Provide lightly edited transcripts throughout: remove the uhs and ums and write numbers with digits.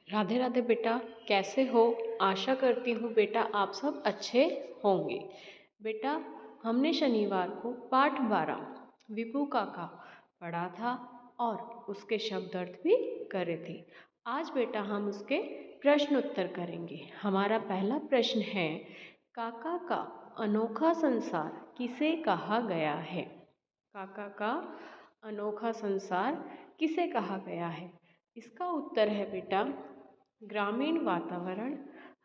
राधे राधे बेटा, कैसे हो? आशा करती हूँ बेटा आप सब अच्छे होंगे। बेटा, हमने शनिवार को पाठ 12 विभू काका पढ़ा था और उसके शब्द अर्थ भी करे थे। आज बेटा हम उसके प्रश्न उत्तर करेंगे। हमारा पहला प्रश्न है, काका का अनोखा संसार किसे कहा गया है? काका का अनोखा संसार किसे कहा गया है? इसका उत्तर है बेटा, ग्रामीण वातावरण,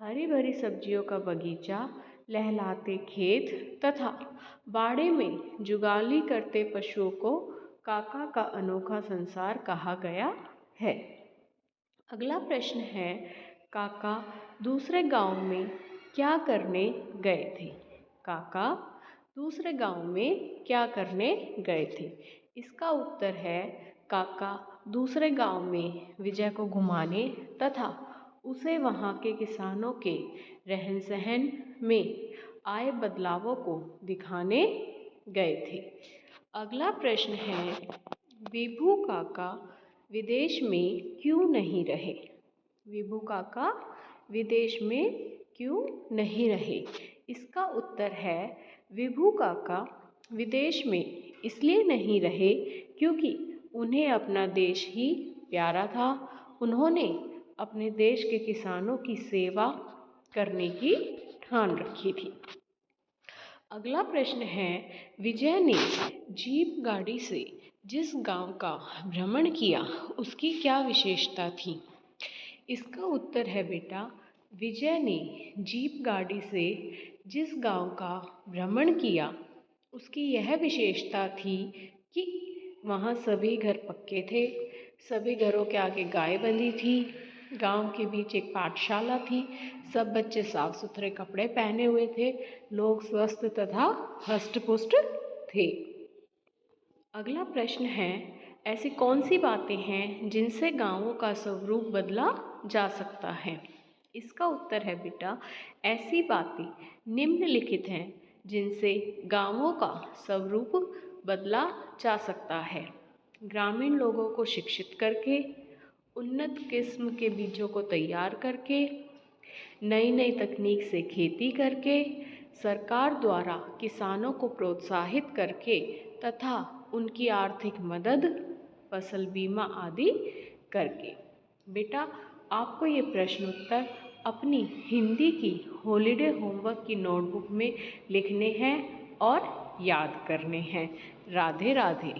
हरी भरी सब्जियों का बगीचा, लहलाते खेत तथा बाड़े में जुगाली करते पशुओं को काका का अनोखा संसार कहा गया है। अगला प्रश्न है, काका दूसरे गांव में क्या करने गए थे? काका दूसरे गांव में क्या करने गए थे? इसका उत्तर है, काका दूसरे गांव में विजय को घुमाने तथा उसे वहाँ के किसानों के रहन सहन में आए बदलावों को दिखाने गए थे। अगला प्रश्न है, विभू काका विदेश में क्यों नहीं रहे? विभू काका विदेश में क्यों नहीं रहे? इसका उत्तर है, विभू काका विदेश में इसलिए नहीं रहे क्योंकि उन्हें अपना देश ही प्यारा था। उन्होंने अपने देश के किसानों की सेवा करने की ठान रखी थी। अगला प्रश्न है, विजय ने जीप गाड़ी से जिस गांव का भ्रमण किया उसकी क्या विशेषता थी? इसका उत्तर है बेटा, विजय ने जीप गाड़ी से जिस गांव का भ्रमण किया उसकी यह विशेषता थी कि वहाँ सभी घर पक्के थे, सभी घरों के आगे गाय बंधी थी, गांव के बीच एक पाठशाला थी, सब बच्चे साफ सुथरे कपड़े पहने हुए थे, लोग स्वस्थ तथा हष्ट पुष्ट थे। अगला प्रश्न है, ऐसी कौन सी बातें हैं जिनसे गांवों का स्वरूप बदला जा सकता है? इसका उत्तर है बेटा, ऐसी बातें निम्नलिखित हैं जिनसे गांवों का स्वरूप बदला जा सकता है। ग्रामीण लोगों को शिक्षित करके, उन्नत किस्म के बीजों को तैयार करके, नई नई तकनीक से खेती करके, सरकार द्वारा किसानों को प्रोत्साहित करके तथा उनकी आर्थिक मदद, फसल बीमा आदि करके। बेटा, आपको ये प्रश्न उत्तर अपनी हिंदी की हॉलीडे होमवर्क की नोटबुक में लिखने हैं और याद करने हैं। राधे राधे।